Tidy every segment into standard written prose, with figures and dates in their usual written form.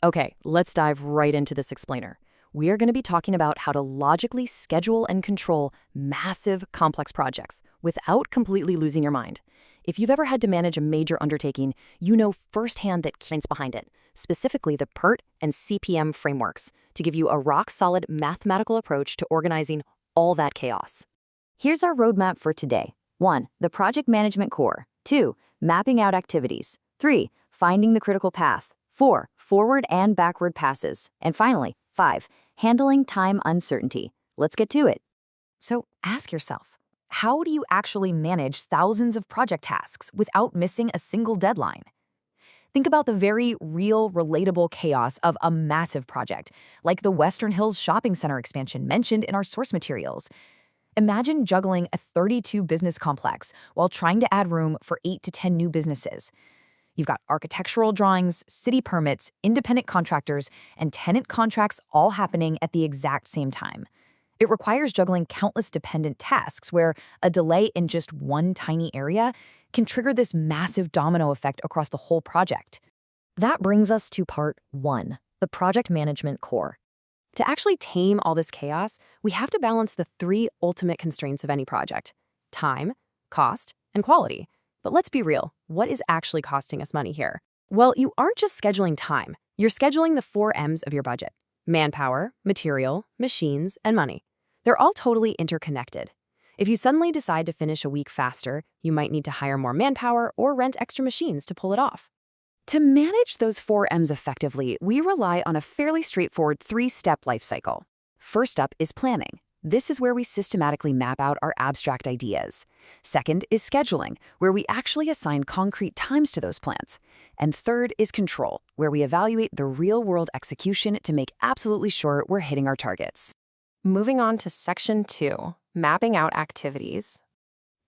Okay, let's dive right into this explainer. We are going to be talking about how to logically schedule and control massive, complex projects without completely losing your mind. If you've ever had to manage a major undertaking, you know firsthand the science behind it, specifically the PERT and CPM frameworks, to give you a rock-solid mathematical approach to organizing all that chaos. Here's our roadmap for today. 1. The project management core. 2. Mapping out activities. 3. Finding the critical path. 4. Forward and backward passes. And finally, 5. Handling time uncertainty. Let's get to it. So ask yourself, how do you actually manage thousands of project tasks without missing a single deadline? Think about the very real, relatable chaos of a massive project, like the Western Hills Shopping Center expansion mentioned in our source materials. Imagine juggling a 32-business complex while trying to add room for 8 to 10 new businesses. You've got architectural drawings, city permits, independent contractors, and tenant contracts all happening at the exact same time. It requires juggling countless dependent tasks where a delay in just one tiny area can trigger this massive domino effect across the whole project. That brings us to part 1, the project management core. To actually tame all this chaos, we have to balance the 3 ultimate constraints of any project: time, cost, and quality. But let's be real, what is actually costing us money here? Well, you aren't just scheduling time. You're scheduling the 4 M's of your budget: manpower, material, machines, and money. They're all totally interconnected. If you suddenly decide to finish a week faster, you might need to hire more manpower or rent extra machines to pull it off. To manage those 4 M's effectively, we rely on a fairly straightforward 3-step life cycle. First up is planning. This is where we systematically map out our abstract ideas. Second is scheduling, where we actually assign concrete times to those plans. And third is control, where we evaluate the real-world execution to make absolutely sure we're hitting our targets. Moving on to Section 2, mapping out activities.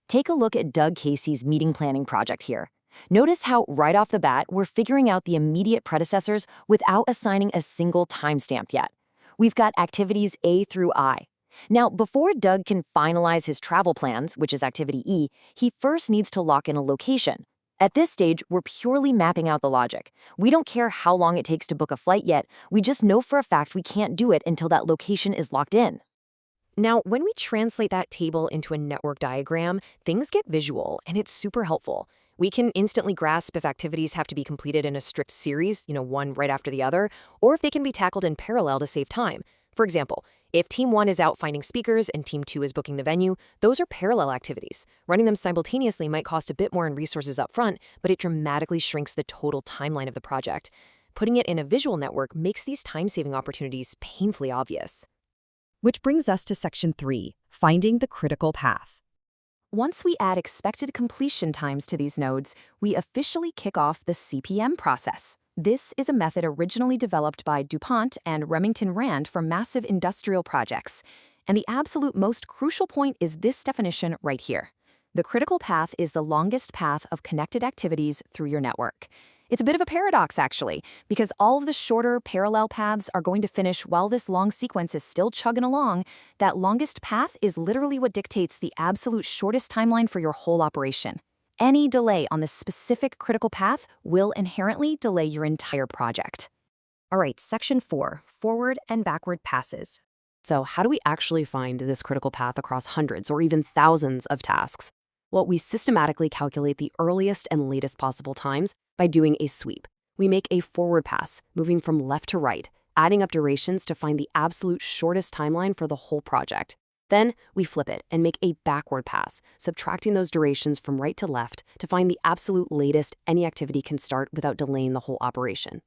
Take a look at Doug Casey's meeting planning project here. Notice how, right off the bat, we're figuring out the immediate predecessors without assigning a single timestamp yet. We've got activities A through I. Now, before Doug can finalize his travel plans, which is activity E, he first needs to lock in a location. At this stage, we're purely mapping out the logic. We don't care how long it takes to book a flight yet, we just know for a fact we can't do it until that location is locked in. Now, when we translate that table into a network diagram, things get visual, and it's super helpful. We can instantly grasp if activities have to be completed in a strict series, one right after the other, or if they can be tackled in parallel to save time. For example, if Team 1 is out finding speakers and Team 2 is booking the venue, those are parallel activities. Running them simultaneously might cost a bit more in resources up front, but it dramatically shrinks the total timeline of the project. Putting it in a visual network makes these time-saving opportunities painfully obvious. Which brings us to Section 3, finding the critical path. Once we add expected completion times to these nodes, we officially kick off the CPM process. This is a method originally developed by DuPont and Remington Rand for massive industrial projects. And the absolute most crucial point is this definition right here. The critical path is the longest path of connected activities through your network. It's a bit of a paradox, actually, because all of the shorter parallel paths are going to finish while this long sequence is still chugging along. That longest path is literally what dictates the absolute shortest timeline for your whole operation. Any delay on this specific critical path will inherently delay your entire project. All right, Section 4, forward and backward passes. So how do we actually find this critical path across hundreds or even thousands of tasks? Well, we systematically calculate the earliest and latest possible times by doing a sweep. We make a forward pass, moving from left to right, adding up durations to find the absolute shortest timeline for the whole project. Then we flip it and make a backward pass, subtracting those durations from right to left to find the absolute latest any activity can start without delaying the whole operation.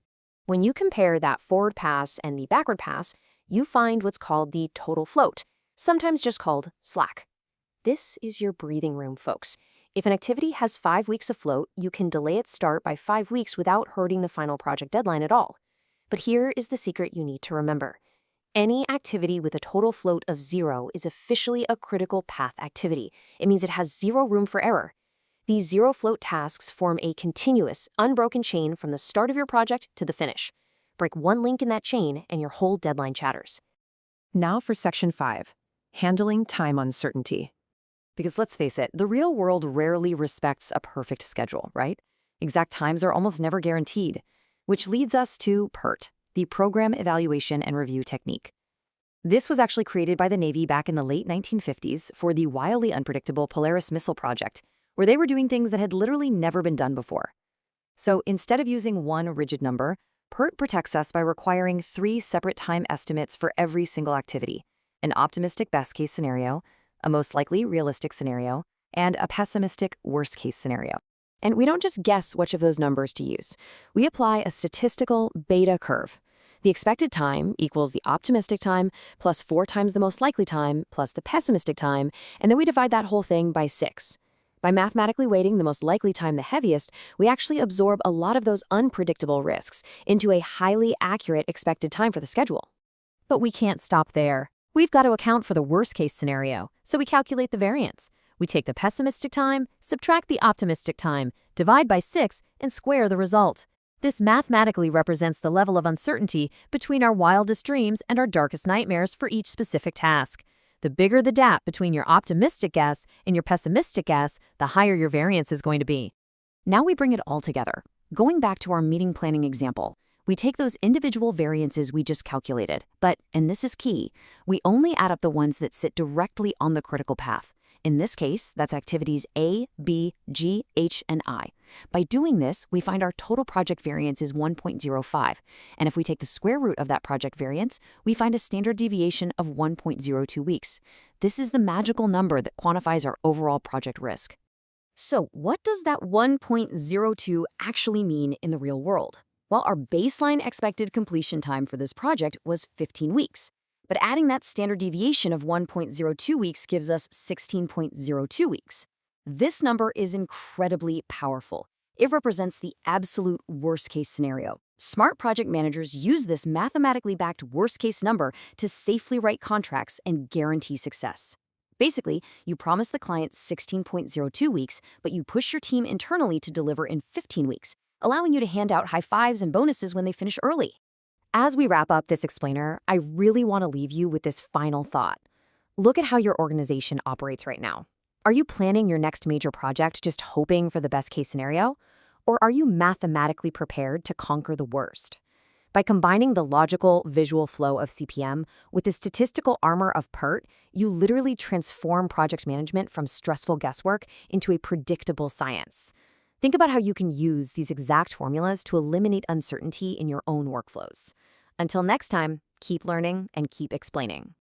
When you compare that forward pass and the backward pass, you find what's called the total float, sometimes just called slack. This is your breathing room, folks. If an activity has 5 weeks afloat, you can delay its start by 5 weeks without hurting the final project deadline at all. But here is the secret you need to remember. Any activity with a total float of 0 is officially a critical path activity. It means it has 0 room for error. These 0 float tasks form a continuous, unbroken chain from the start of your project to the finish. Break one link in that chain and your whole deadline chatters. Now for Section 5, handling time uncertainty. Because let's face it, the real world rarely respects a perfect schedule, right? Exact times are almost never guaranteed, which leads us to PERT, the Program Evaluation and Review Technique. This was actually created by the Navy back in the late 1950s for the wildly unpredictable Polaris missile project, where they were doing things that had literally never been done before. So instead of using one rigid number, PERT protects us by requiring 3 separate time estimates for every single activity: an optimistic best-case scenario, a most likely realistic scenario, and a pessimistic worst-case scenario. And we don't just guess which of those numbers to use. We apply a statistical beta curve. The expected time equals the optimistic time plus 4 times the most likely time plus the pessimistic time, and then we divide that whole thing by 6. By mathematically weighting the most likely time the heaviest, we actually absorb a lot of those unpredictable risks into a highly accurate expected time for the schedule. But we can't stop there. We've got to account for the worst-case scenario, so we calculate the variance. We take the pessimistic time, subtract the optimistic time, divide by 6, and square the result. This mathematically represents the level of uncertainty between our wildest dreams and our darkest nightmares for each specific task. The bigger the gap between your optimistic guess and your pessimistic guess, the higher your variance is going to be. Now we bring it all together. Going back to our meeting planning example, we take those individual variances we just calculated, but, and this is key, we only add up the ones that sit directly on the critical path. In this case, that's activities A, B, G, H, and I. By doing this, we find our total project variance is 1.05, and if we take the square root of that project variance, we find a standard deviation of 1.02 weeks. This is the magical number that quantifies our overall project risk. So what does that 1.02 actually mean in the real world? Well, our baseline expected completion time for this project was 15 weeks. But adding that standard deviation of 1.02 weeks gives us 16.02 weeks. This number is incredibly powerful. It represents the absolute worst-case scenario. Smart project managers use this mathematically backed worst-case number to safely write contracts and guarantee success. Basically, you promise the client 16.02 weeks, but you push your team internally to deliver in 15 weeks, allowing you to hand out high fives and bonuses when they finish early. As we wrap up this explainer, I really want to leave you with this final thought. Look at how your organization operates right now. Are you planning your next major project just hoping for the best case scenario? Or are you mathematically prepared to conquer the worst? By combining the logical, visual flow of CPM with the statistical armor of PERT, you literally transform project management from stressful guesswork into a predictable science. Think about how you can use these exact formulas to eliminate uncertainty in your own workflows. Until next time, keep learning and keep explaining.